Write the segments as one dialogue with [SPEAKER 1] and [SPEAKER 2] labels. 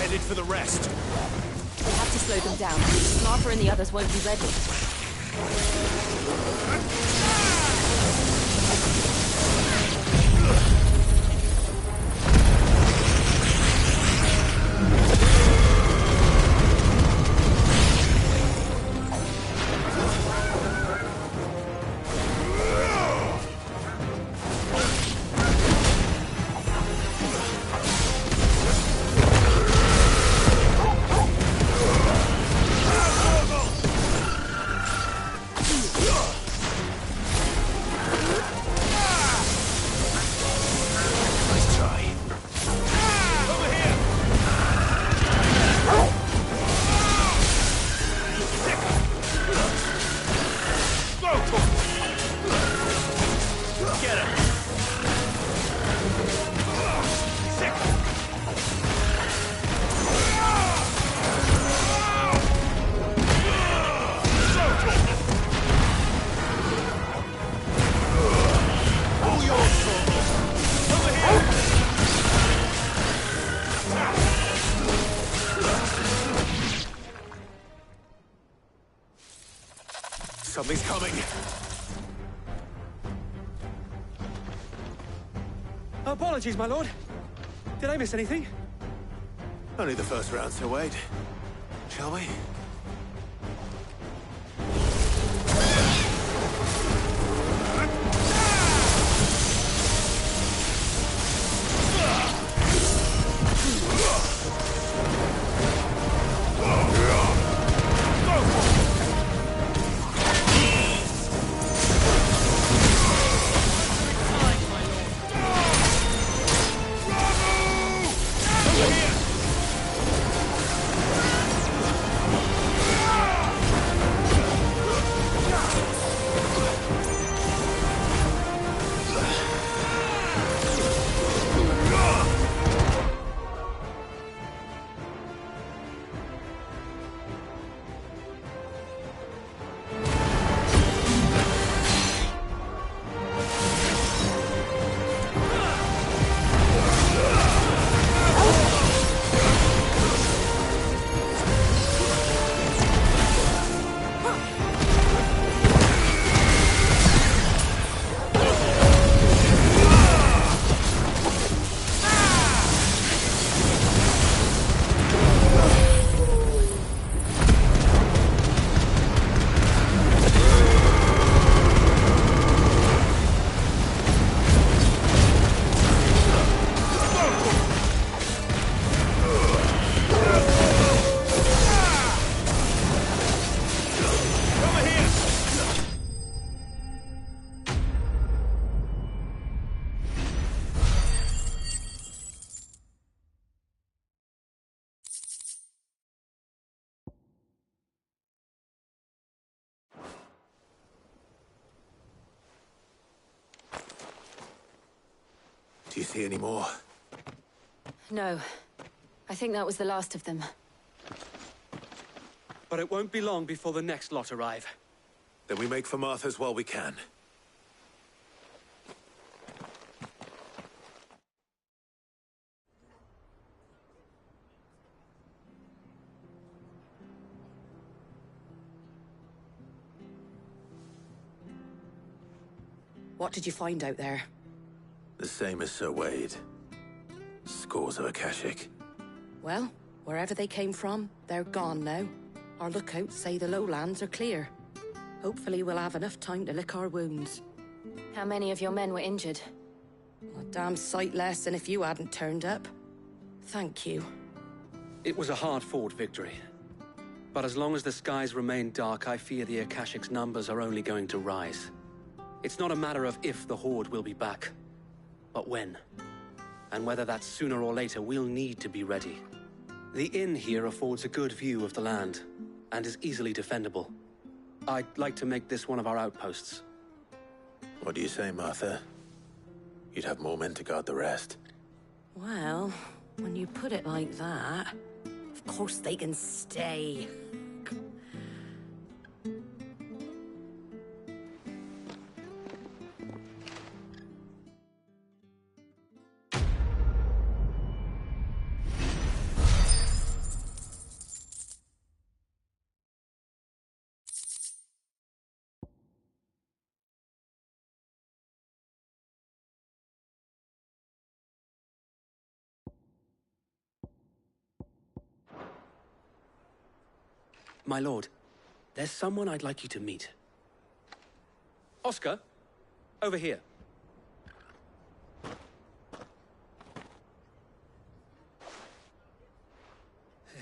[SPEAKER 1] headed for the rest.
[SPEAKER 2] We have to slow them down. Martha and the others won't be ready.
[SPEAKER 1] Something's coming.
[SPEAKER 3] Apologies, my lord. Did I miss anything?
[SPEAKER 1] Only the first round, so wait. Shall we? Do you see any more?
[SPEAKER 2] No. I think that was the last of them.
[SPEAKER 3] But it won't be long before the next lot arrive.
[SPEAKER 1] Then we make for Martha's while we can.
[SPEAKER 2] What did you find out there?
[SPEAKER 1] The same as Sir Wade. Scores of Akashic.
[SPEAKER 4] Well, wherever they came from, they're gone now. Our lookouts say the lowlands are clear. Hopefully we'll have enough time to lick our wounds.
[SPEAKER 2] How many of your men were injured?
[SPEAKER 4] A damn sight less than if you hadn't turned up. Thank you.
[SPEAKER 3] It was a hard-fought victory. But as long as the skies remain dark, I fear the Akashic's numbers are only going to rise. It's not a matter of if the Horde will be back, but when. And whether that's sooner or later, we'll need to be ready. The inn here affords a good view of the land, and is easily defendable. I'd like to make this one of our outposts.
[SPEAKER 1] What do you say, Martha? You'd have more men to guard the rest.
[SPEAKER 4] Well, when you put it like that, of course they can stay.
[SPEAKER 3] My lord, there's someone I'd like you to meet. Oscar, over here.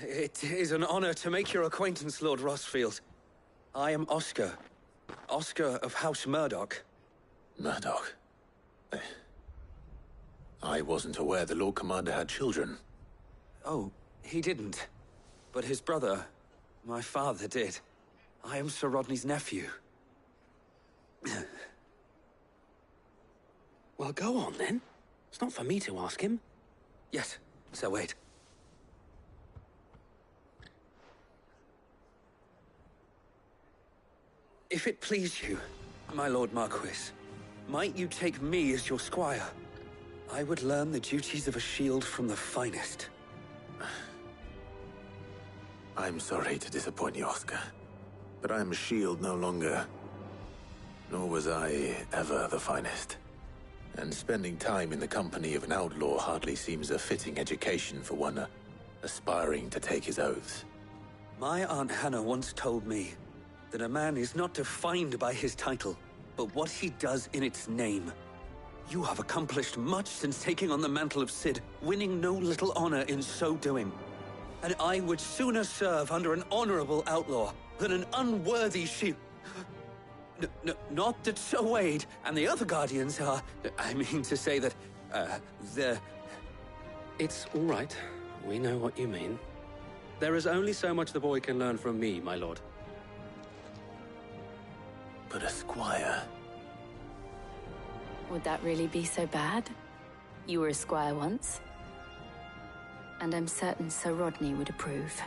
[SPEAKER 5] It is an honor to make your acquaintance, Lord Rossfield. I am Oscar. Oscar of House Murdoch.
[SPEAKER 1] Murdoch? I wasn't aware the Lord Commander had children.
[SPEAKER 5] Oh, he didn't. But his brother, my father, did. I am Sir Rodney's nephew.
[SPEAKER 3] Well, go on then. It's not for me to ask him.
[SPEAKER 5] Yes, Sir Wade. If it please you, my Lord Marquis, might you take me as your squire? I would learn the duties of a shield from the finest.
[SPEAKER 1] I'm sorry to disappoint you, Oscar, but I'm a shield no longer. Nor was I ever the finest. And spending time in the company of an outlaw hardly seems a fitting education for one aspiring to take his oaths.
[SPEAKER 5] My Aunt Hannah once told me that a man is not defined by his title, but what he does in its name. You have accomplished much since taking on the mantle of Cid, winning no little honor in so doing. And I would sooner serve under an honorable outlaw than an unworthy shield. Not that Sir Wade and the other Guardians are... I mean to say that, they're...
[SPEAKER 3] It's all right. We know what you mean. There is only so much the boy can learn from me, my lord.
[SPEAKER 1] But a squire...
[SPEAKER 2] Would that really be so bad? You were a squire once. And I'm certain Sir Rodney would approve.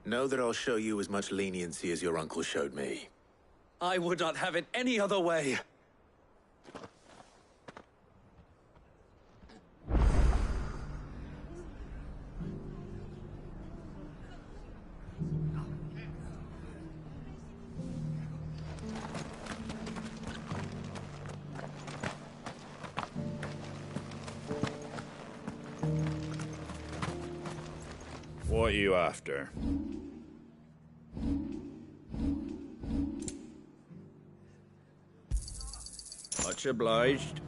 [SPEAKER 1] Know that I'll show you as much leniency as your uncle showed me.
[SPEAKER 5] I would not have it any other way.
[SPEAKER 6] What are you after? Much obliged.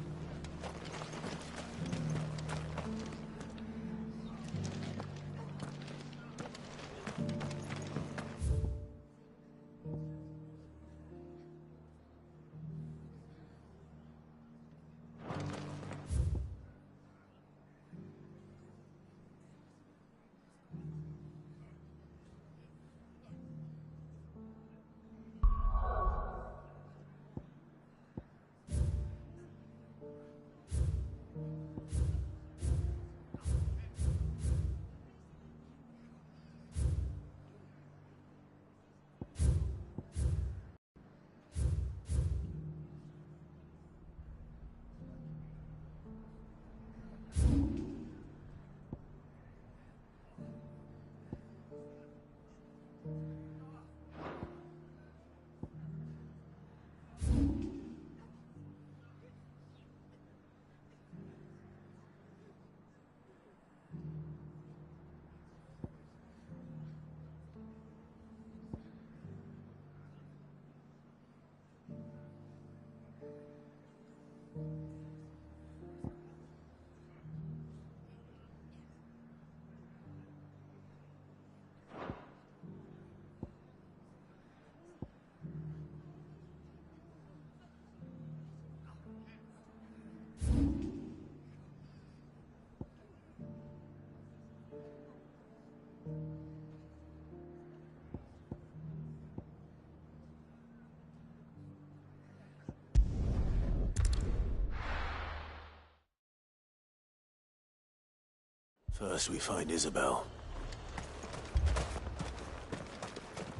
[SPEAKER 1] First we find Isabel.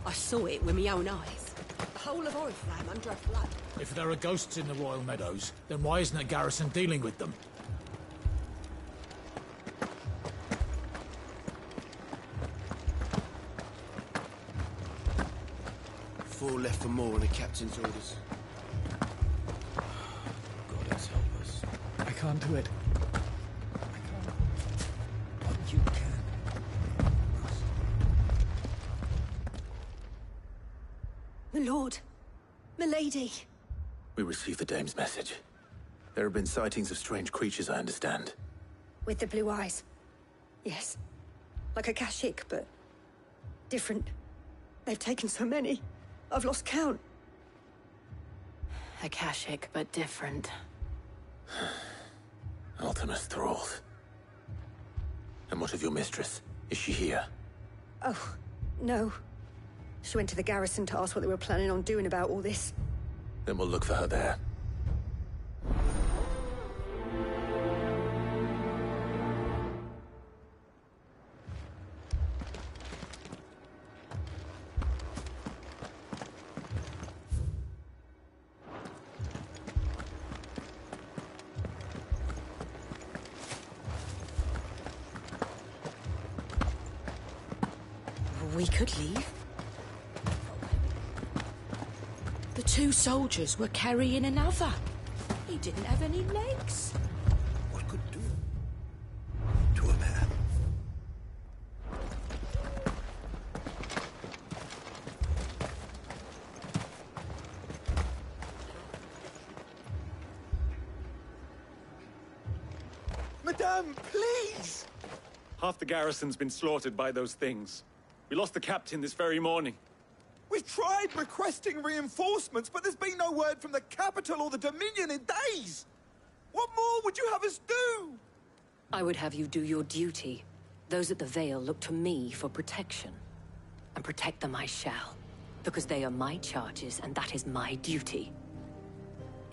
[SPEAKER 7] I saw it with my own eyes. The whole of Oriflamme under a flood.
[SPEAKER 8] If there are ghosts in the Royal Meadows, then why isn't a garrison dealing with them?
[SPEAKER 9] Four left for more on the captain's orders. God, let's help us.
[SPEAKER 8] I can't do it.
[SPEAKER 7] My lord. My lady.
[SPEAKER 1] We received the dame's message. There have been sightings of strange creatures, I understand.
[SPEAKER 7] With the blue eyes. Yes. Like a Kashik, but different. They've taken so many. I've lost count.
[SPEAKER 2] Akashic, but different.
[SPEAKER 1] Ultimus thralls. And what of your mistress? Is she here?
[SPEAKER 7] Oh, no. She went to the garrison to ask what they were planning on doing about all this.
[SPEAKER 1] Then we'll look for her there.
[SPEAKER 4] We could leave. The two soldiers were carrying another. He didn't have any legs.
[SPEAKER 9] What could do to a man?
[SPEAKER 10] Madame, please! Half the garrison's been slaughtered by those things. We lost the captain this very morning.
[SPEAKER 11] We've tried requesting reinforcements, but there's been no word from the capital or the Dominion in days! What more would you have us do?
[SPEAKER 4] I would have you do your duty. Those at the Vale look to me for protection. And protect them I shall. Because they are my charges, and that is my duty.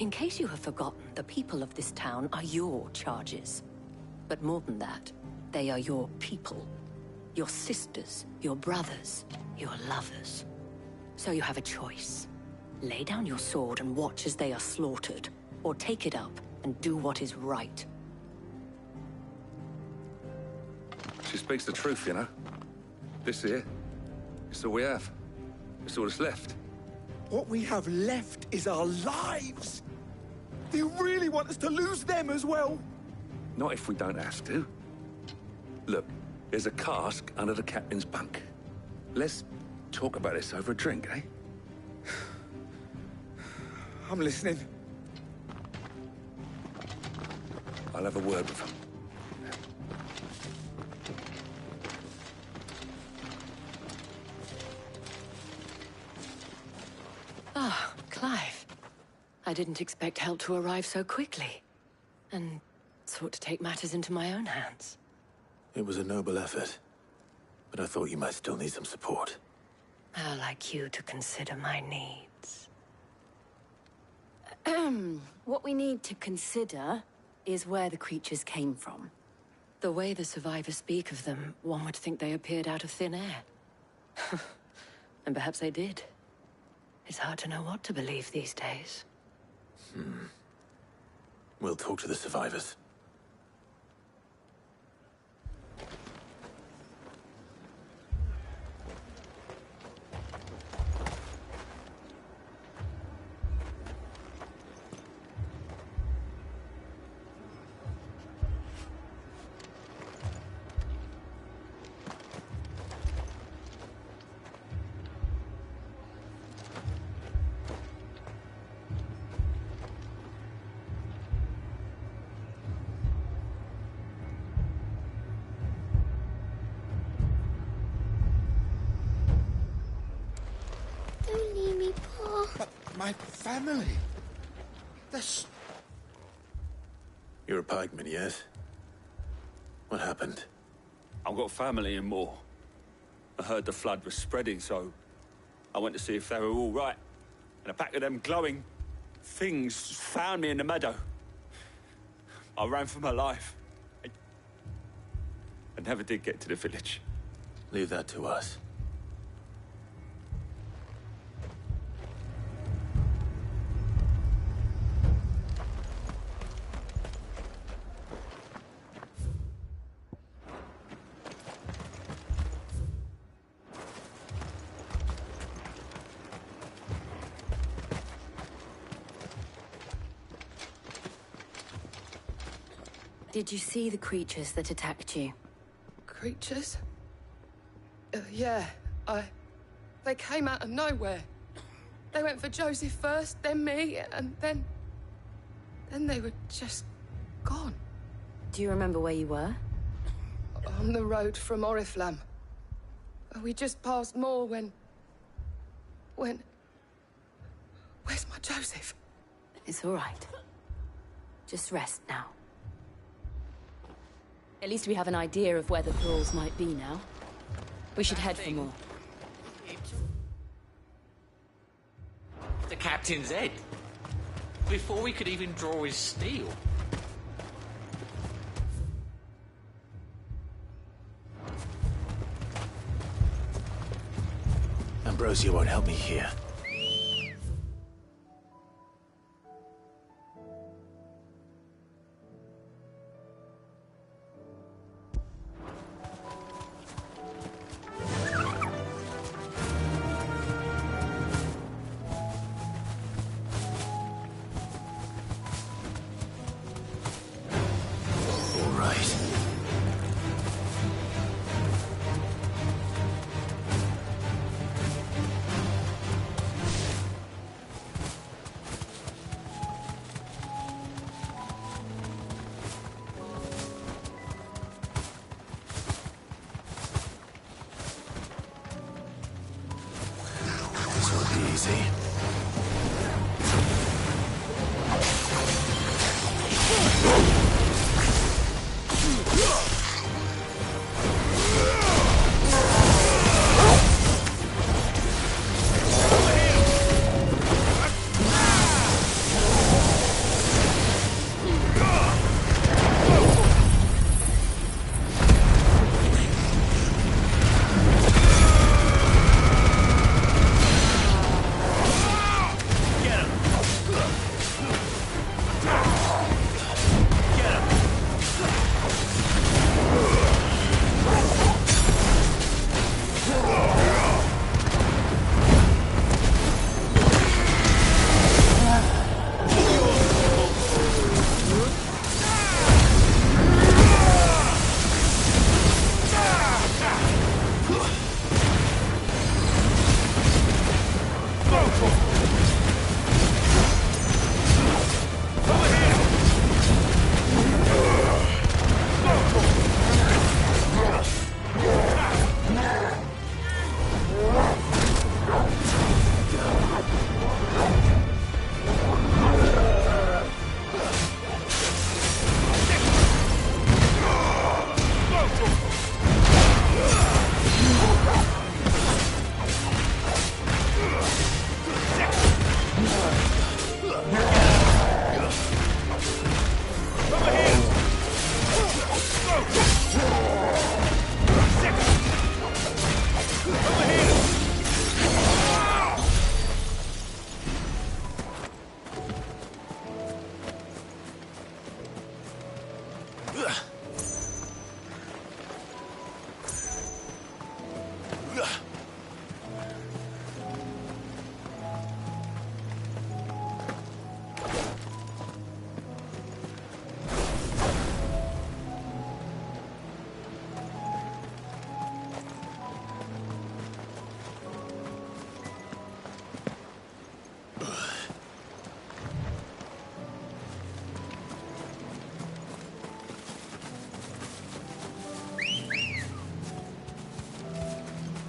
[SPEAKER 4] In case you have forgotten, the people of this town are your charges. But more than that, they are your people. Your sisters, your brothers, your lovers. So you have a choice. Lay down your sword and watch as they are slaughtered, or take it up and do what is right.
[SPEAKER 12] She speaks the truth, you know. This here, it's all we have. It's all that's left.
[SPEAKER 11] What we have left is our lives! Do you really want us to lose them as well?
[SPEAKER 12] Not if we don't have to. Look, there's a cask under the captain's bunk. Let's talk about this over a drink, eh?
[SPEAKER 11] I'm listening.
[SPEAKER 12] I'll have a word with him.
[SPEAKER 4] Ah, Clive. I didn't expect help to arrive so quickly. And sought to take matters into my own hands.
[SPEAKER 1] It was a noble effort, but I thought you might still need some support.
[SPEAKER 4] I'd like you to consider my needs.
[SPEAKER 2] What we need to consider is where the creatures came from.
[SPEAKER 4] The way the survivors speak of them, one would think they appeared out of thin air. And perhaps they did. It's hard to know what to believe these days.
[SPEAKER 1] We'll talk to the survivors.
[SPEAKER 11] My family. That's...
[SPEAKER 1] You're a pikeman, yes? What happened?
[SPEAKER 10] I've got family in Moor. I heard the flood was spreading, so I went to see if they were all right. And a pack of them glowing things found me in the meadow. I ran for my life. I never did get to the village.
[SPEAKER 1] Leave that to us.
[SPEAKER 2] Did you see the creatures that attacked you?
[SPEAKER 13] Creatures? Yeah, they came out of nowhere. They went for Joseph first, then me, and then they were just gone.
[SPEAKER 2] Do you remember where you were?
[SPEAKER 13] On the road from Oriflamme. We just passed Moor when... Where's my Joseph?
[SPEAKER 2] It's all right. Just rest now. At least we have an idea of where the thralls might be now. We should head for Moor.
[SPEAKER 14] The captain's head. Before we could even draw his steel.
[SPEAKER 1] Ambrosia won't help me here.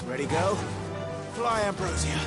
[SPEAKER 11] Ready, go? Fly, Ambrosia.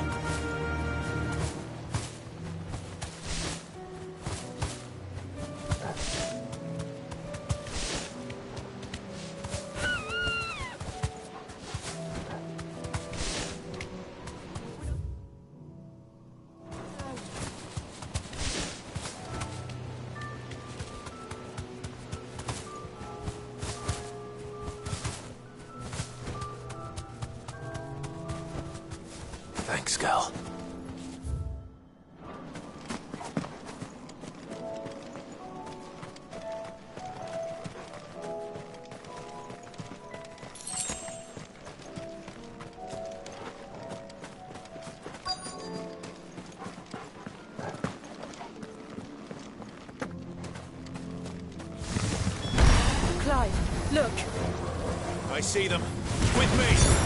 [SPEAKER 1] Thanks, girl.
[SPEAKER 7] Clive, look.
[SPEAKER 11] I see them. With me.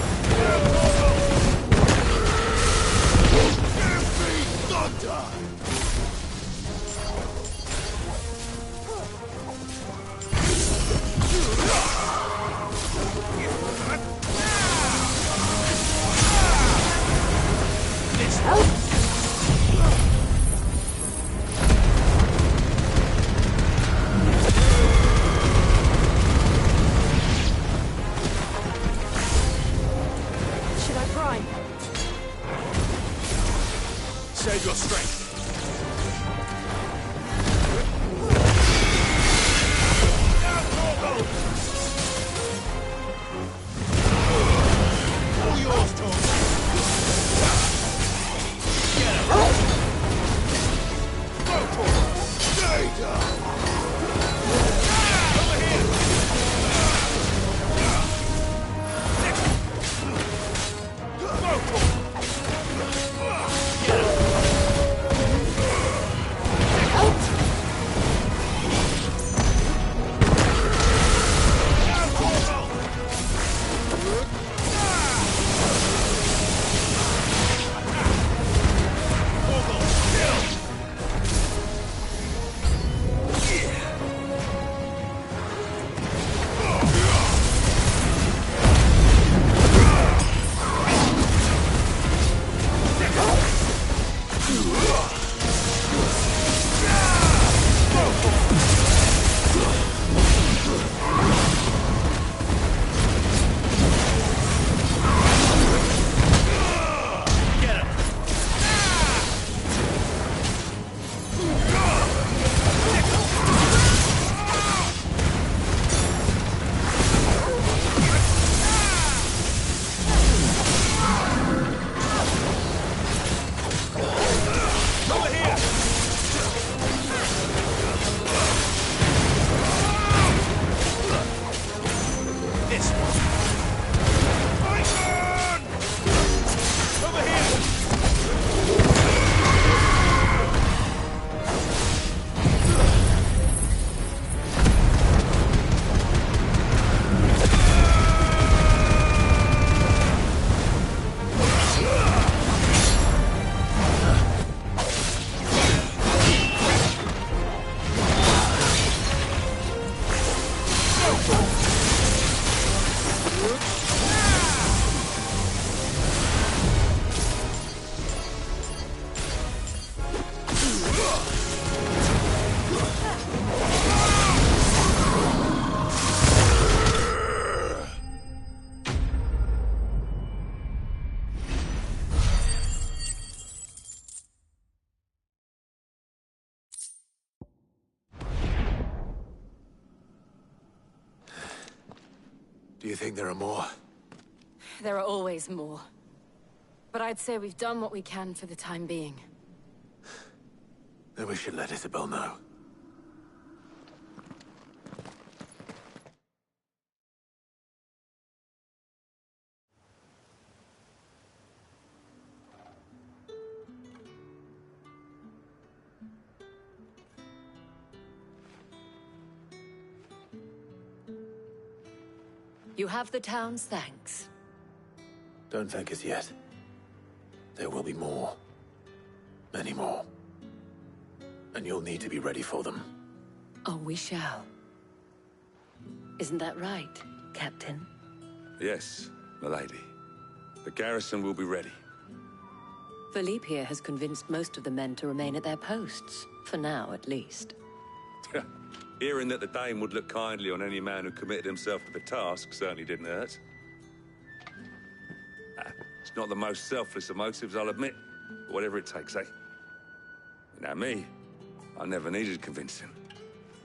[SPEAKER 7] Should I prime?
[SPEAKER 9] Save your strength. All yours, Tom. Get him. Go for it. Data. Over here. Go for it. Get him.
[SPEAKER 1] Do you think there are more?
[SPEAKER 2] There are always more. But I'd say we've done what we can for the time being.
[SPEAKER 1] Then we should let Isabel know.
[SPEAKER 4] You have the town's thanks.
[SPEAKER 1] Don't thank us yet. There will be more. Many more. And you'll need to be ready for them.
[SPEAKER 4] Oh, we shall. Isn't that right, Captain?
[SPEAKER 12] Yes, milady. The garrison will be ready.
[SPEAKER 4] Philippe here has convinced most of the men to remain at their posts. For now, at least.
[SPEAKER 12] Hearing that the Dane would look kindly on any man who committed himself to the task certainly didn't hurt. It's not the most selfless of motives, I'll admit. But whatever it takes, eh? Now me, I never needed convincing.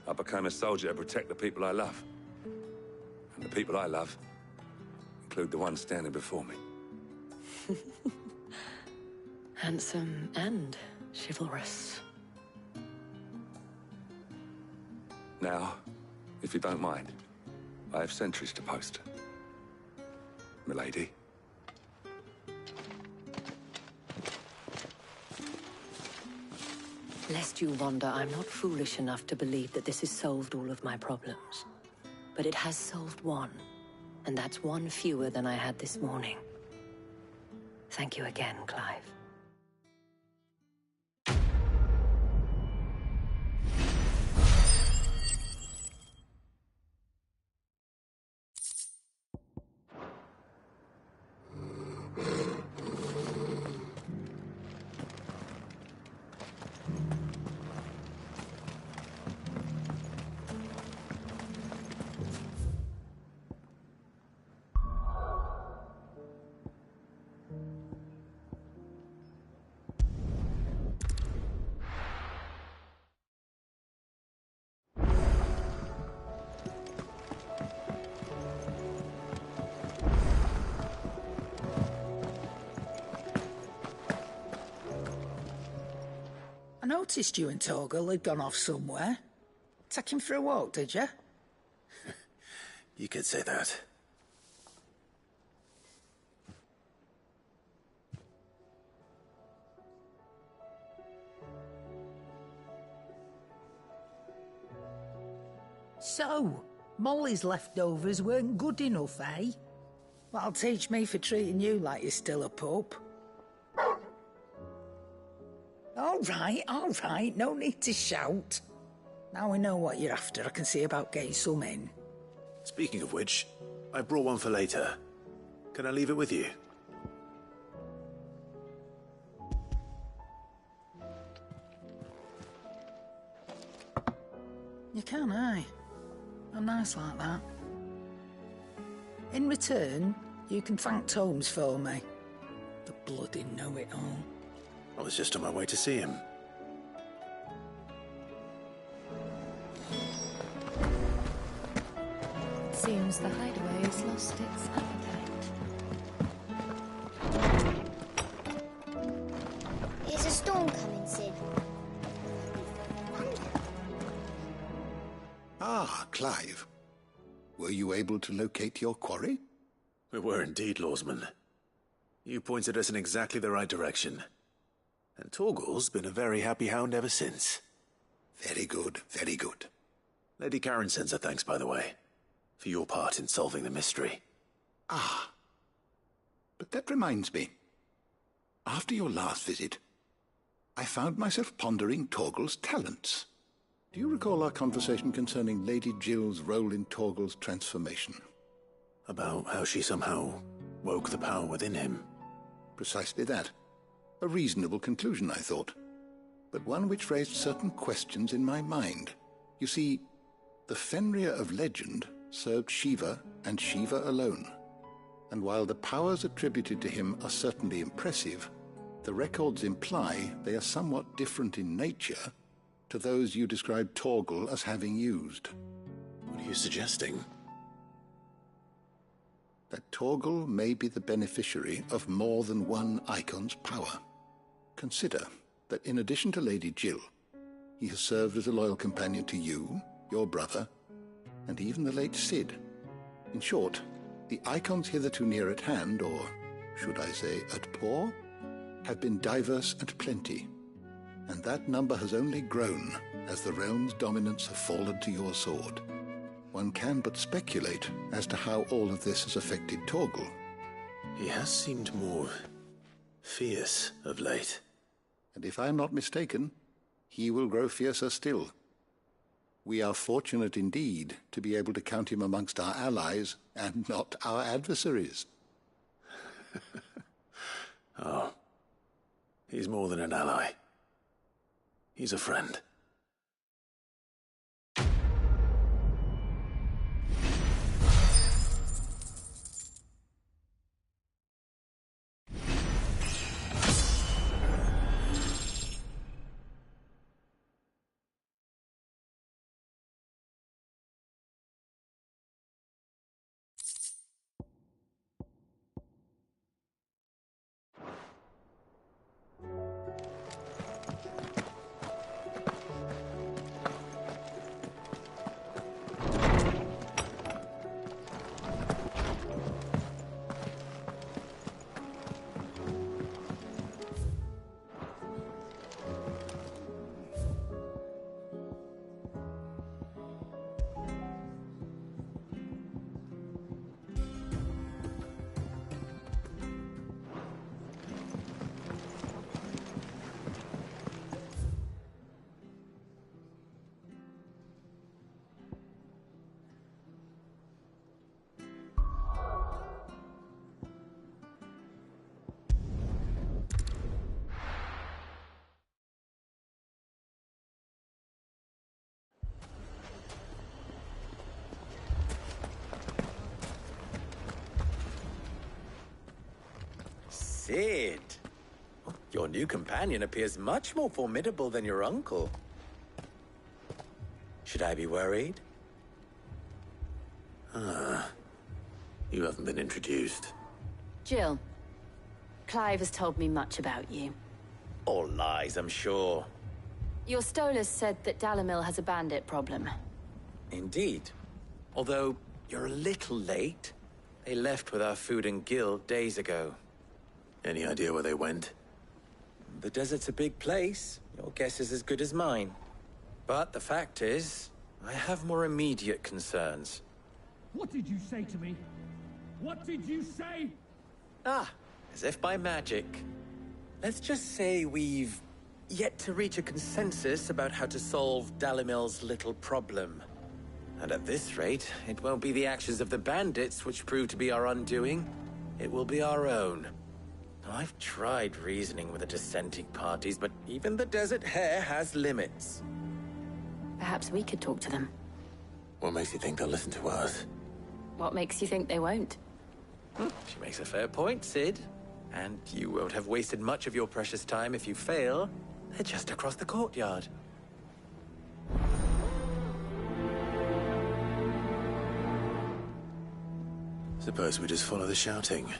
[SPEAKER 12] I became a soldier to protect the people I love. And the people I love include the ones standing before me.
[SPEAKER 4] Handsome and chivalrous.
[SPEAKER 12] Now, if you don't mind, I have sentries to post. Milady.
[SPEAKER 4] Lest you wonder, I'm not foolish enough to believe that this has solved all of my problems. But it has solved one, and that's one fewer than I had this morning. Thank you again, Clive.
[SPEAKER 15] noticed you and Torgal had gone off somewhere. Take him for a walk, did you?
[SPEAKER 1] You could say that.
[SPEAKER 15] So, Molly's leftovers weren't good enough, eh? That'll teach me for treating you like you're still a pup. All right, no need to shout. Now we know what you're after, I can see about getting some in.
[SPEAKER 1] Speaking of which, I brought one for later. Can I leave it with you?
[SPEAKER 15] You can, aye. I'm nice like that. In return, you can thank Tomes for me. The bloody know-it-all.
[SPEAKER 1] I was just on my way to see him.
[SPEAKER 2] Seems the hideaway has lost its appetite.
[SPEAKER 16] Is a storm coming, Sid?
[SPEAKER 9] Ah, Clive. Were you able to locate your quarry?
[SPEAKER 1] We were indeed, Lawsman. You pointed us in exactly the right direction. And Torgal's been a very happy hound ever since.
[SPEAKER 9] Very good, very good.
[SPEAKER 1] Lady Karen sends her thanks, by the way, for your part in solving the mystery.
[SPEAKER 9] Ah. But that reminds me. After your last visit, I found myself pondering Torgal's talents. Do you recall our conversation concerning Lady Jill's role in Torgal's transformation?
[SPEAKER 1] About how she somehow woke the power within him.
[SPEAKER 9] Precisely that. A reasonable conclusion, I thought, but one which raised certain questions in my mind. You see, the Fenrir of legend served Shiva and Shiva alone, and while the powers attributed to him are certainly impressive, the records imply they are somewhat different in nature to those you described Torgal as having used.
[SPEAKER 1] What are you suggesting?
[SPEAKER 9] That Torgal may be the beneficiary of more than one icon's power. Consider that in addition to Lady Jill, he has served as a loyal companion to you, your brother, and even the late Cid. In short, the icons hitherto near at hand, or should I say at paw, have been diverse and plenty, and that number has only grown as the realm's dominance have fallen to your sword. One can but speculate as to how all of this has affected Torgal.
[SPEAKER 1] He has seemed more fierce of late.
[SPEAKER 9] And if I am not mistaken, he will grow fiercer still. We are fortunate indeed to be able to count him amongst our allies and not our adversaries.
[SPEAKER 1] Oh, he's more than an ally. He's a friend.
[SPEAKER 17] Cid, your new companion appears much more formidable than your uncle. Should I be worried?
[SPEAKER 1] Ah, you haven't been introduced.
[SPEAKER 2] Jill, Clive has told me much about you.
[SPEAKER 17] All lies, I'm sure.
[SPEAKER 2] Your Stolas said that Dalamil has a bandit problem.
[SPEAKER 17] Indeed. Although, you're a little late. They left with our food and guild days ago.
[SPEAKER 1] Any idea where they went?
[SPEAKER 17] The desert's a big place. Your guess is as good as mine. But the fact is, I have more immediate concerns.
[SPEAKER 16] What did you say to me? What did you say?
[SPEAKER 17] Ah, as if by magic. Let's just say we've yet to reach a consensus about how to solve Dalimil's little problem. And at this rate, it won't be the actions of the bandits which prove to be our undoing. It will be our own. I've tried reasoning with the dissenting parties, but even the Desert Hare has limits.
[SPEAKER 2] Perhaps we could talk to them.
[SPEAKER 1] What makes you think they'll listen to us?
[SPEAKER 2] What makes you think they won't?
[SPEAKER 17] She makes a fair point, Sid. And you won't have wasted much of your precious time if you fail. They're just across the courtyard.
[SPEAKER 1] Suppose we just follow the shouting.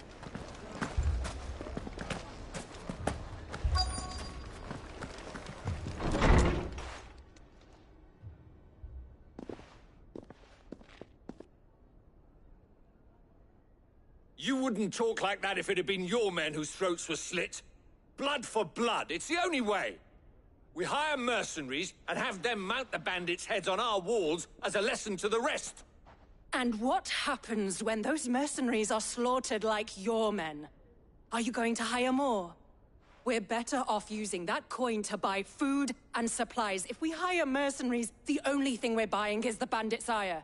[SPEAKER 10] You wouldn't talk like that if it had been your men whose throats were slit. Blood for blood, it's the only way. We hire mercenaries and have them mount the bandits' heads on our walls as a lesson to the rest.
[SPEAKER 18] And what happens when those mercenaries are slaughtered like your men? Are you going to hire more? We're better off using that coin to buy food and supplies. If we hire mercenaries, the only thing we're buying is the bandit's ire.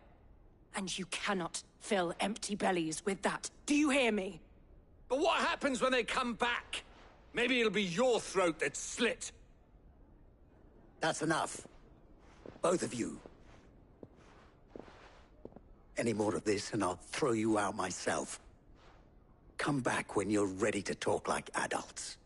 [SPEAKER 18] And you cannot fill empty bellies with that. Do you hear me?
[SPEAKER 10] But what happens when they come back? Maybe it'll be your throat that's slit.
[SPEAKER 19] That's enough. Both of you. Any more of this and I'll throw you out myself. Come back when you're ready to talk like adults.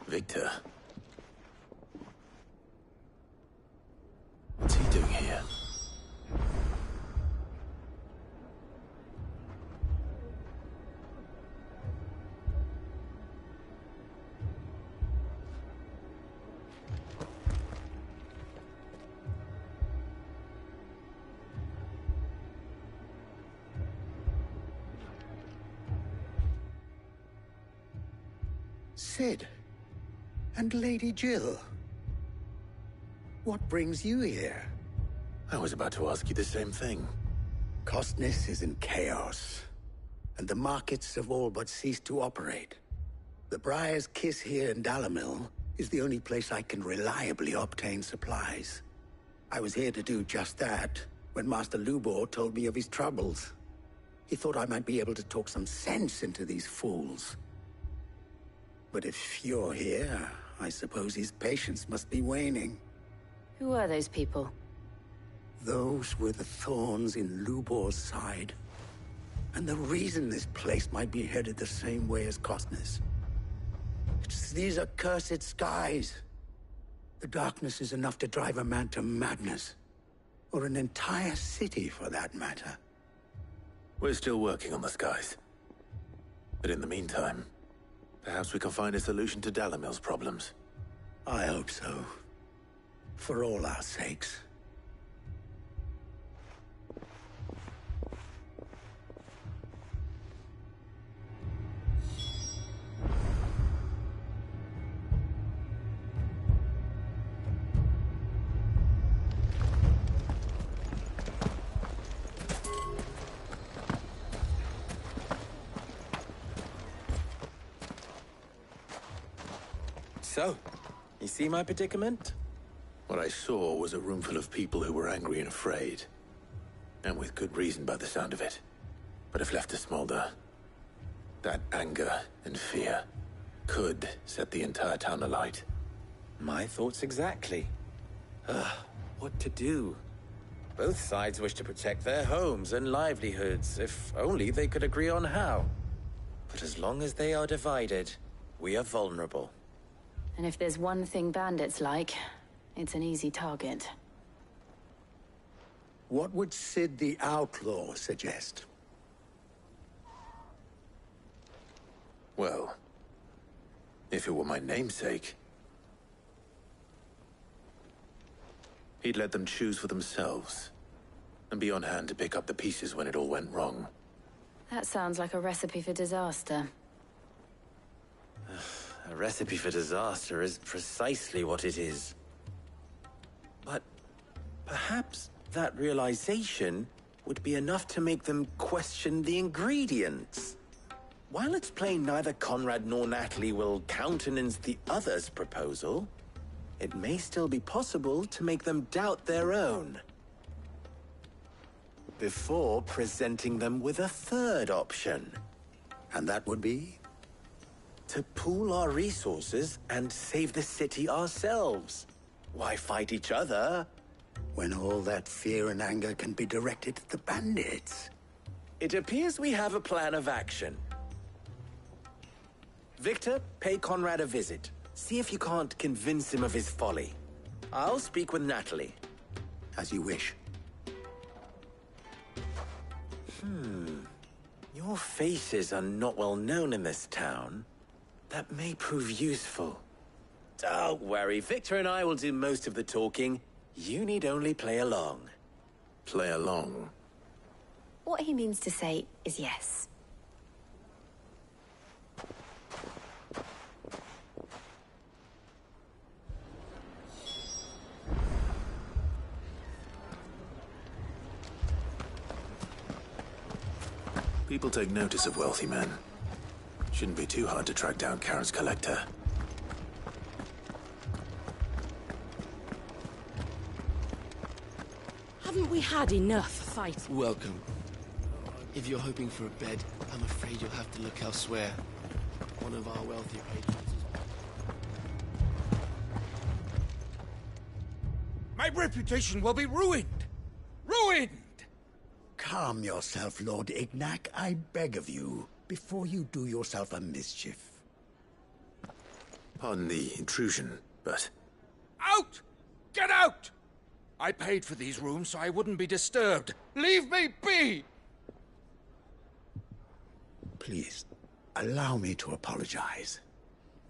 [SPEAKER 1] Victor. What's he doing here?
[SPEAKER 19] Sid. And Lady Jill. What brings you here?
[SPEAKER 1] I was about to ask you the same thing.
[SPEAKER 19] Costness is in chaos, and the markets have all but ceased to operate. The Briar's Kiss here in Dalamil is the only place I can reliably obtain supplies. I was here to do just that when Master Lubor told me of his troubles. He thought I might be able to talk some sense into these fools. But if you're here, I suppose his patience must be waning.
[SPEAKER 2] Who are those people?
[SPEAKER 19] Those were the thorns in Lubor's side. And the reason this place might be headed the same way as Costness. It's these accursed skies. The darkness is enough to drive a man to madness. Or an entire city, for that matter.
[SPEAKER 1] We're still working on the skies. But in the meantime, perhaps we can find a solution to Dalamil's problems.
[SPEAKER 19] I hope so. For all our sakes.
[SPEAKER 17] So, you see my predicament?
[SPEAKER 1] What I saw was a room full of people who were angry and afraid. And with good reason by the sound of it. But if left to smolder, that anger and fear could set the entire town alight.
[SPEAKER 17] My thoughts exactly. What to do? Both sides wish to protect their homes and livelihoods, if only they could agree on how. But as long as they are divided, we are vulnerable.
[SPEAKER 2] And if there's one thing bandits like, it's an easy target.
[SPEAKER 19] What would Sid the Outlaw suggest?
[SPEAKER 1] Well, if it were my namesake, he'd let them choose for themselves, and be on hand to pick up the pieces when it all went wrong.
[SPEAKER 2] That sounds like a recipe for disaster.
[SPEAKER 17] A recipe for disaster is precisely what it is. But perhaps that realization would be enough to make them question the ingredients. While it's plain neither Conrad nor Natalie will countenance the other's proposal, it may still be possible to make them doubt their own. Before presenting them with a third option.
[SPEAKER 19] And that would be?
[SPEAKER 17] To pool our resources and save the city ourselves. Why fight each other?
[SPEAKER 19] When all that fear and anger can be directed at the bandits.
[SPEAKER 17] It appears we have a plan of action. Victor, pay Conrad a visit. See if you can't convince him of his folly. I'll speak with Natalie.
[SPEAKER 19] As you wish.
[SPEAKER 17] Your faces are not well known in this town. That may prove useful. Don't worry, Victor and I will do most of the talking. You need only play along.
[SPEAKER 1] Play along?
[SPEAKER 2] What he means to say is yes.
[SPEAKER 1] People take notice of wealthy men. Shouldn't be too hard to track down Karen's collector.
[SPEAKER 20] Haven't we had enough fight?
[SPEAKER 21] Welcome. If you're hoping for a bed, I'm afraid you'll have to look elsewhere. One of our wealthier patrons is...
[SPEAKER 11] My reputation will be ruined! Ruined!
[SPEAKER 19] Calm yourself, Lord Ignac, I beg of you, before you do yourself a mischief.
[SPEAKER 1] Pardon the intrusion, but...
[SPEAKER 11] Out! Get out! I paid for these rooms so I wouldn't be disturbed. Leave me be!
[SPEAKER 19] Please, allow me to apologize.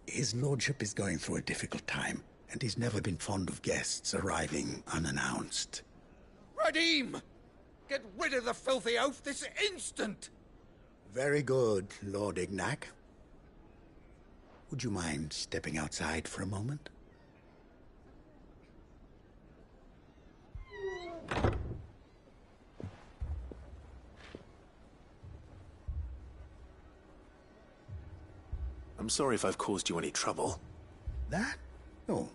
[SPEAKER 19] His lordship is going through a difficult time, and he's never been fond of guests arriving unannounced.
[SPEAKER 11] Radim! Get rid of the filthy oaf this instant!
[SPEAKER 19] Very good, Lord Ignac. Would you mind stepping outside for a moment?
[SPEAKER 1] I'm sorry if I've caused you any trouble.
[SPEAKER 19] That? No.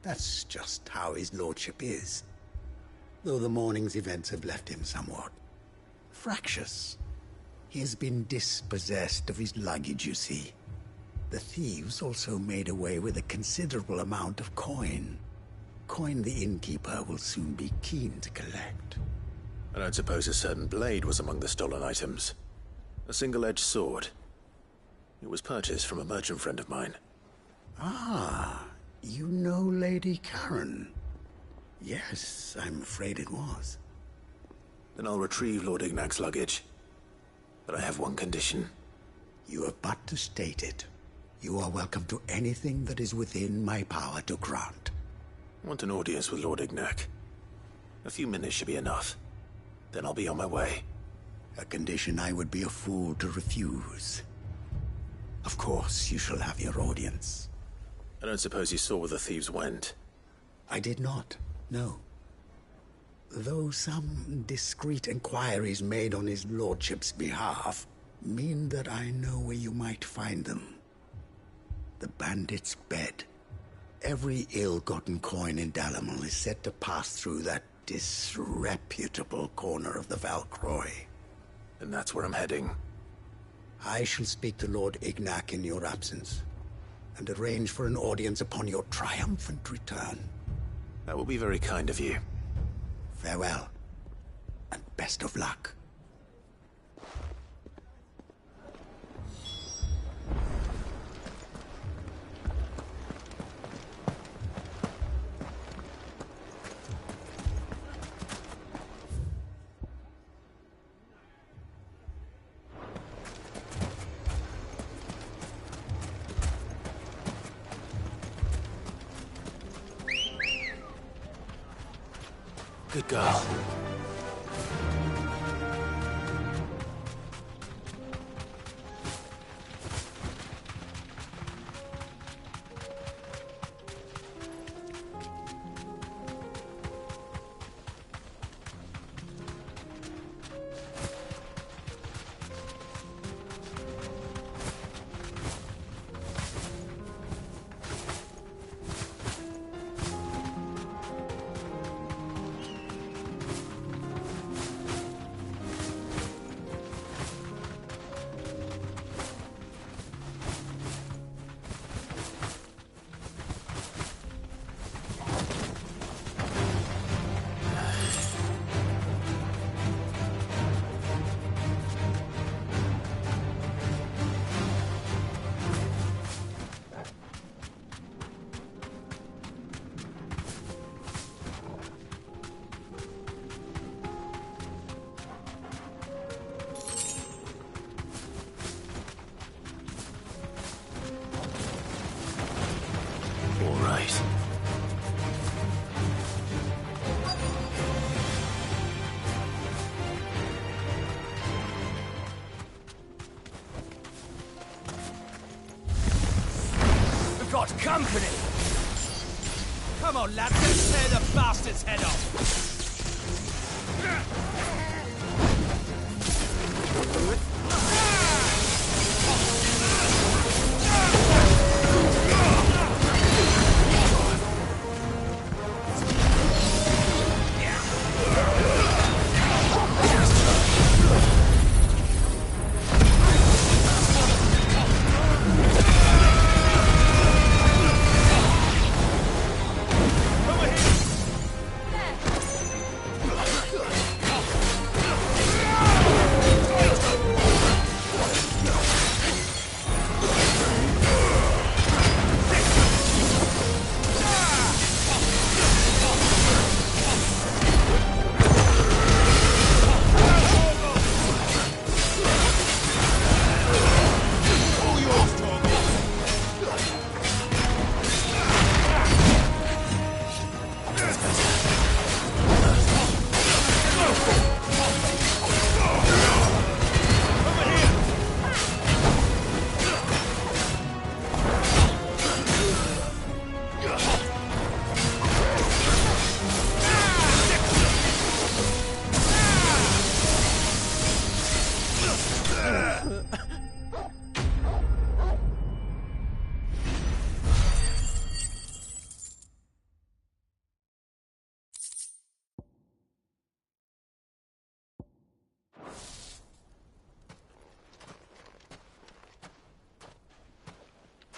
[SPEAKER 19] That's just how his lordship is. Though the morning's events have left him somewhat fractious. He has been dispossessed of his luggage, you see. The thieves also made away with a considerable amount of coin. Coin the innkeeper will soon be keen to collect.
[SPEAKER 1] I don't suppose a certain blade was among the stolen items. A single-edged sword. It was purchased from a merchant friend of mine.
[SPEAKER 19] Ah, you know Lady Karen. Yes, I'm afraid it was.
[SPEAKER 1] Then I'll retrieve Lord Ignac's luggage. But I have one condition.
[SPEAKER 19] You have but to state it. You are welcome to anything that is within my power to grant.
[SPEAKER 1] I want an audience with Lord Ignac. A few minutes should be enough. Then I'll be on my way.
[SPEAKER 19] A condition I would be a fool to refuse. Of course, you shall have your audience.
[SPEAKER 1] I don't suppose you saw where the thieves went?
[SPEAKER 19] I did not, no. Though some discreet inquiries made on his lordship's behalf mean that I know where you might find them. The bandit's bed. Every ill-gotten coin in Dalimil is said to pass through that disreputable corner of the Valcroy.
[SPEAKER 1] And that's where I'm heading.
[SPEAKER 19] I shall speak to Lord Ignac in your absence, and arrange for an audience upon your triumphant return.
[SPEAKER 1] That will be very kind of you.
[SPEAKER 19] Farewell, and best of luck.
[SPEAKER 1] Good girl.
[SPEAKER 16] Got company! Come on, lads, let's tear the bastard's head off!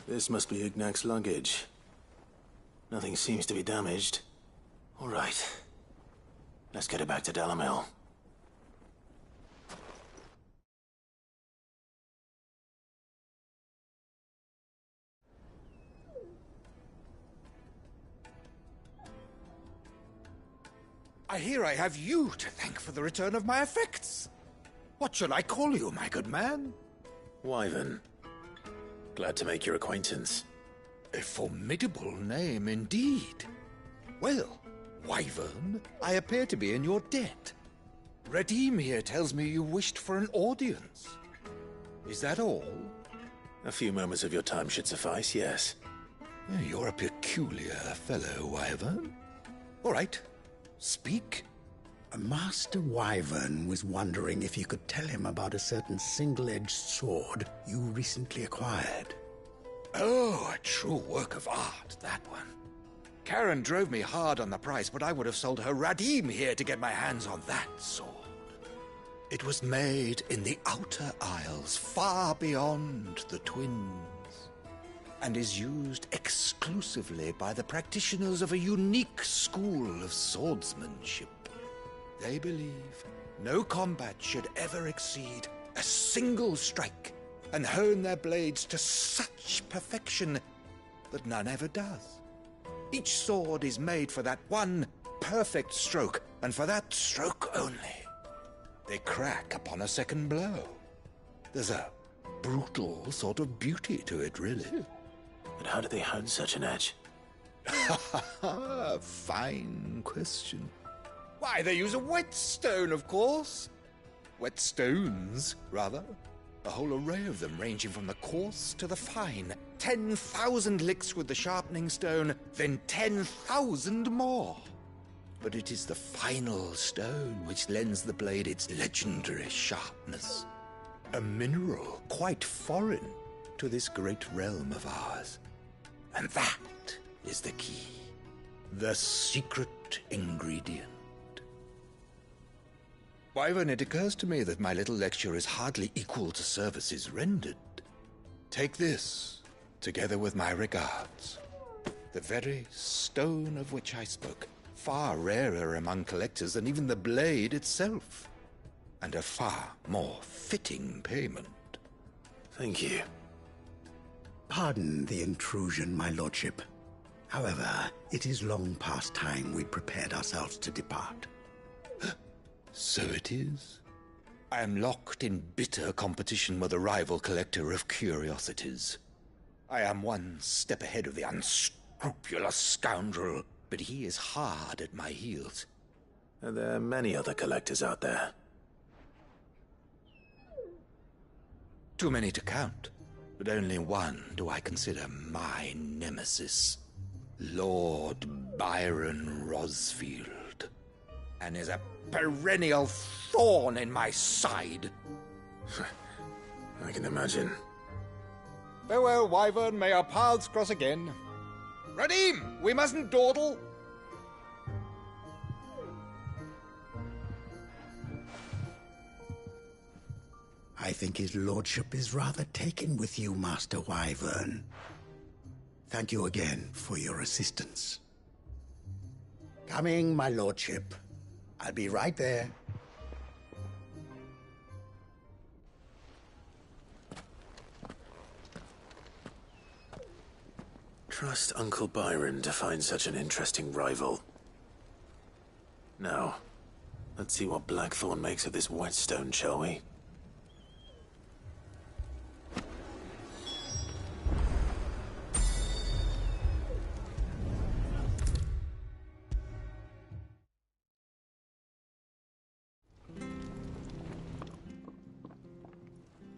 [SPEAKER 1] This must be Ignac's luggage. Nothing seems to be damaged. All right. Let's get it back to Dalimil.
[SPEAKER 11] I hear I have you to thank for the return of my effects. What shall I call you, my good man?
[SPEAKER 1] Wyvern. Glad to make your acquaintance.
[SPEAKER 11] A formidable name indeed. Well, Wyvern, I appear to be in your debt. Redeem here tells me you wished for an audience. Is that all?
[SPEAKER 1] A few moments of your time should suffice, yes.
[SPEAKER 11] You're a peculiar fellow, Wyvern. All right, speak.
[SPEAKER 19] Master Wyvern was wondering if you could tell him about a certain single-edged sword you recently acquired.
[SPEAKER 11] Oh, a true work of art, that one. Karen drove me hard on the price, but I would have sold her Radim here to get my hands on that sword. It was made in the Outer Isles, far beyond the Twins, and is used exclusively by the practitioners of a unique school of swordsmanship. They believe no combat should ever exceed a single strike, and hone their blades to such perfection that none ever does. Each sword is made for that one perfect stroke, and for that stroke only. They crack upon a second blow. There's a brutal sort of beauty to it, really.
[SPEAKER 1] But how do they hone such an edge?
[SPEAKER 11] Fine question. Why, they use a whetstone, of course. Whetstones, rather. A whole array of them, ranging from the coarse to the fine. 10,000 licks with the sharpening stone, then 10,000 more. But it is the final stone which lends the blade its legendary sharpness. A mineral quite foreign to this great realm of ours. And that is the key. The secret ingredient. Wyvern, it occurs to me that my little lecture is hardly equal to services rendered. Take this, together with my regards. The very stone of which I spoke, far rarer among collectors than even the blade itself, and a far more fitting payment.
[SPEAKER 1] Thank you.
[SPEAKER 19] Pardon the intrusion, my lordship. However, it is long past time we prepared ourselves to depart.
[SPEAKER 11] So it is. I am locked in bitter competition with a rival collector of curiosities. I am one step ahead of the unscrupulous scoundrel, but he is hard at my heels.
[SPEAKER 1] Are there many other collectors out there?
[SPEAKER 11] Too many to count, but only one do I consider my nemesis. Lord Byron Rosfield. And is a perennial thorn in my side.
[SPEAKER 1] I can imagine.
[SPEAKER 11] Farewell, Wyvern. May our paths cross again. Radim, we mustn't dawdle.
[SPEAKER 19] I think his lordship is rather taken with you, Master Wyvern. Thank you again for your assistance. Coming, my lordship. I'll be right there.
[SPEAKER 1] Trust Uncle Byron to find such an interesting rival. Now, let's see what Blackthorn makes of this whetstone, shall we?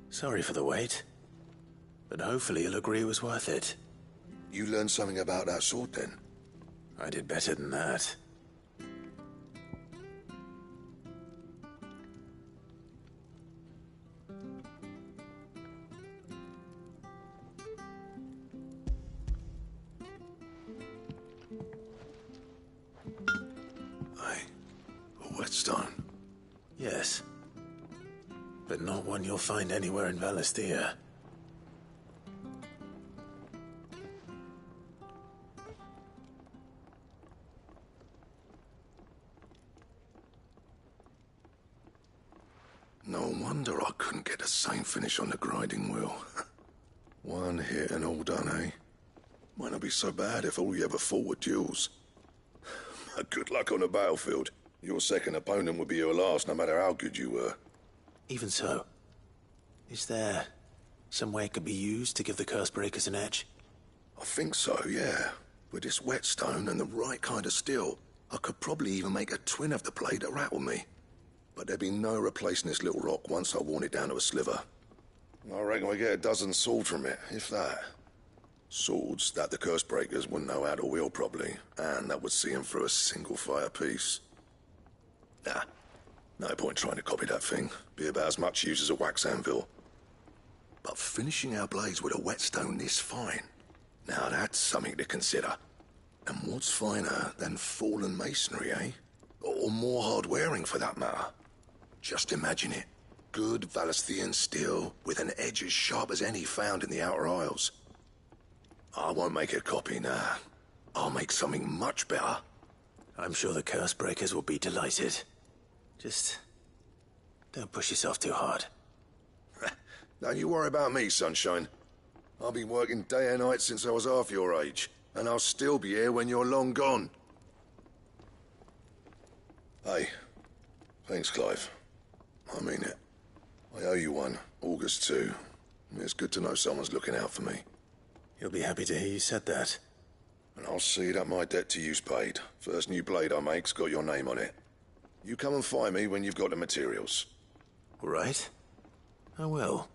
[SPEAKER 1] Sorry for the wait, but hopefully you'll agree it was worth it.
[SPEAKER 3] You learned something about that sword, then?
[SPEAKER 1] I did better than that.
[SPEAKER 3] A whetstone?
[SPEAKER 1] Yes. But not one you'll find anywhere in Valisthea.
[SPEAKER 3] No wonder I couldn't get the same finish on the grinding wheel. One hit and all done, eh? Might not be so bad if all you ever fought were duels. Good luck on the battlefield. Your second opponent would be your last, no matter how good you were.
[SPEAKER 1] Even so, is there some way it could be used to give the Cursebreakers an edge?
[SPEAKER 3] I think so, yeah. With this whetstone and the right kind of steel, I could probably even make a twin of the blade that rattled me. But there'd be no replacing this little rock once I worn it down to a sliver. I reckon we get a dozen swords from it, if that. Swords that the Cursebreakers wouldn't know how to wield properly, and that would see them through a single fire piece. Nah, no point trying to copy that thing. Be about as much use as a wax anvil. But finishing our blades with a whetstone this fine, now that's something to consider. And what's finer than fallen masonry, eh? Or more hard-wearing, for that matter. Just imagine it. Good Valisthean steel with an edge as sharp as any found in the Outer Isles. I won't make a copy, nah. I'll make something much better.
[SPEAKER 1] I'm sure the Cursebreakers will be delighted. Just don't push yourself too hard.
[SPEAKER 3] Don't you worry about me, Sunshine. I've been working day and night since I was half your age, and I'll still be here when you're long gone. Hey, thanks, Clive. I mean it. I owe you one, August too. It's good to know someone's looking out for me.
[SPEAKER 1] You'll be happy to hear you said that.
[SPEAKER 3] And I'll see that my debt to you's paid. First new blade I make's got your name on it. You come and find me when you've got the materials.
[SPEAKER 1] Right. I will.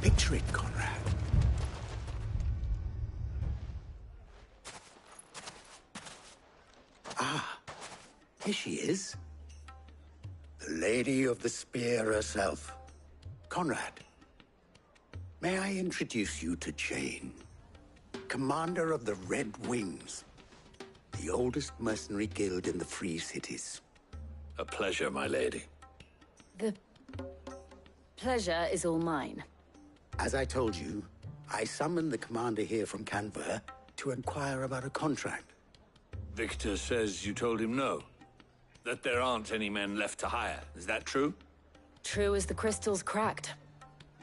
[SPEAKER 19] Picture it, Conrad. Ah, here she is. The Lady of the Spear herself. Conrad, may I introduce you to Jane, commander of the Red Wings, the oldest mercenary guild in the Free Cities.
[SPEAKER 1] A pleasure, my lady.
[SPEAKER 2] The pleasure is all mine.
[SPEAKER 19] As I told you, I summoned the commander here from Canver to inquire about a contract.
[SPEAKER 12] Victor says you told him no. That there aren't any men left to hire. Is that true?
[SPEAKER 2] True as the crystals cracked.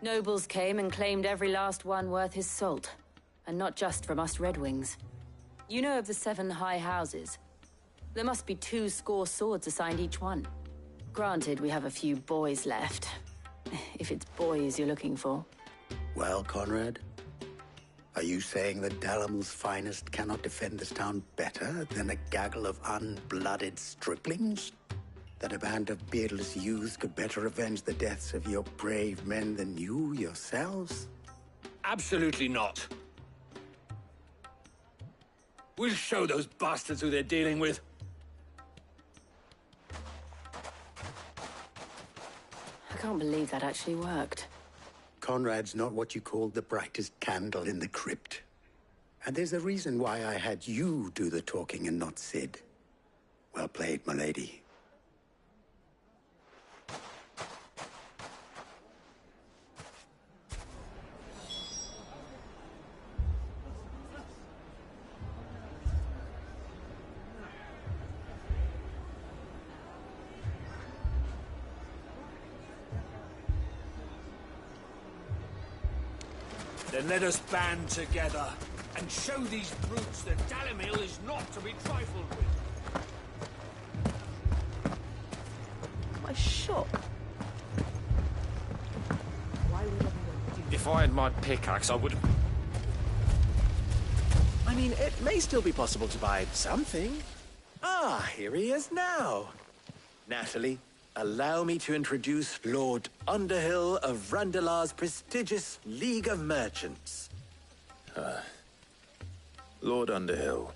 [SPEAKER 2] Nobles came and claimed every last one worth his salt. And not just from us Red Wings. You know of the 7 high houses. There must be 2 swords assigned each one. Granted, we have a few boys left. If it's boys you're looking for.
[SPEAKER 19] Well, Conrad, are you saying that Dalamil's finest cannot defend this town better than a gaggle of unblooded striplings? That a band of beardless youths could better avenge the deaths of your brave men than you yourselves?
[SPEAKER 12] Absolutely not. We'll show those bastards who they're dealing with.
[SPEAKER 2] I can't believe that actually worked.
[SPEAKER 19] Conrad's not what you called the brightest candle in the crypt. And there's a reason why I had you do the talking and not Sid. Well played, my lady.
[SPEAKER 16] Then let us band together and show these brutes that Dalimil is not to be trifled with.
[SPEAKER 20] My shop. Why would everyone do
[SPEAKER 6] If I had my pickaxe, I would...
[SPEAKER 5] I mean, it may still be possible to buy something. Ah, here he is now. Natalie, allow me to introduce Lord Underhill of Randalar's prestigious League of Merchants.
[SPEAKER 1] Lord Underhill.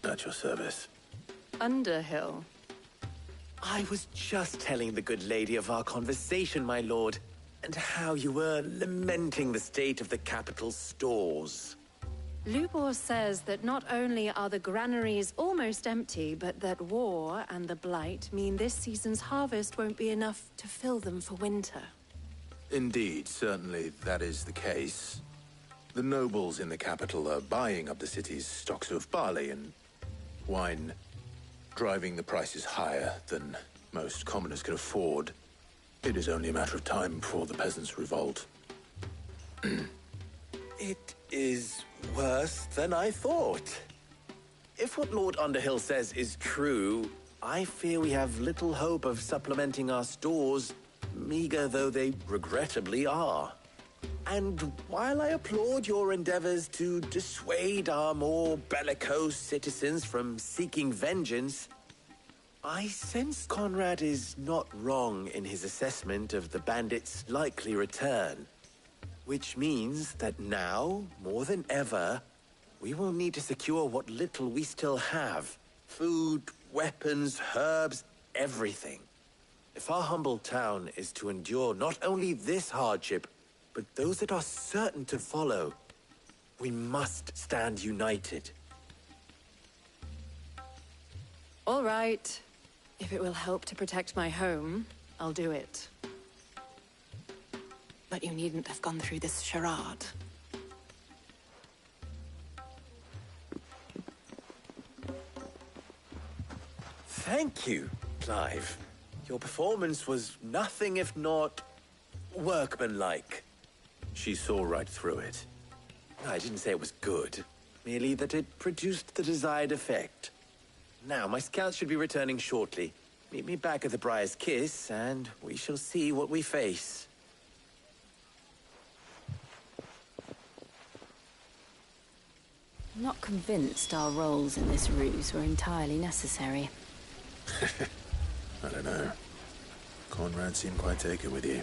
[SPEAKER 1] At your service.
[SPEAKER 2] Underhill?
[SPEAKER 17] I was just telling the good lady of our conversation, my lord, and how you were lamenting the state of the capital's stores.
[SPEAKER 18] Lubor says that not only are the granaries almost empty, but that war and the Blight mean this season's harvest won't be enough to fill them for winter.
[SPEAKER 1] Indeed, certainly that is the case. The nobles in the capital are buying up the city's stocks of barley and wine, driving the prices higher than most commoners can afford. It is only a matter of time before the peasants revolt.
[SPEAKER 17] It is worse than I thought. If what Lord Underhill says is true, I fear we have little hope of supplementing our stores, meager though they regrettably are. And while I applaud your endeavors to dissuade our more bellicose citizens from seeking vengeance, I sense Conrad is not wrong in his assessment of the bandits' likely return. Which means that now, more than ever, we will need to secure what little we still have. Food, weapons, herbs, everything. If our humble town is to endure not only this hardship, but those that are certain to follow, we must stand united.
[SPEAKER 18] All right. If it will help to protect my home, I'll do it. But you needn't have gone through this charade.
[SPEAKER 17] Thank you, Clive. Your performance was nothing if not workmanlike.
[SPEAKER 1] She saw right through it.
[SPEAKER 17] I didn't say it was good, merely that it produced the desired effect. Now, my scouts should be returning shortly. Meet me back at the Briar's Kiss, and we shall see what we face.
[SPEAKER 2] I'm not convinced our roles in this ruse were entirely necessary.
[SPEAKER 1] I don't know. Conrad seemed quite taken with you.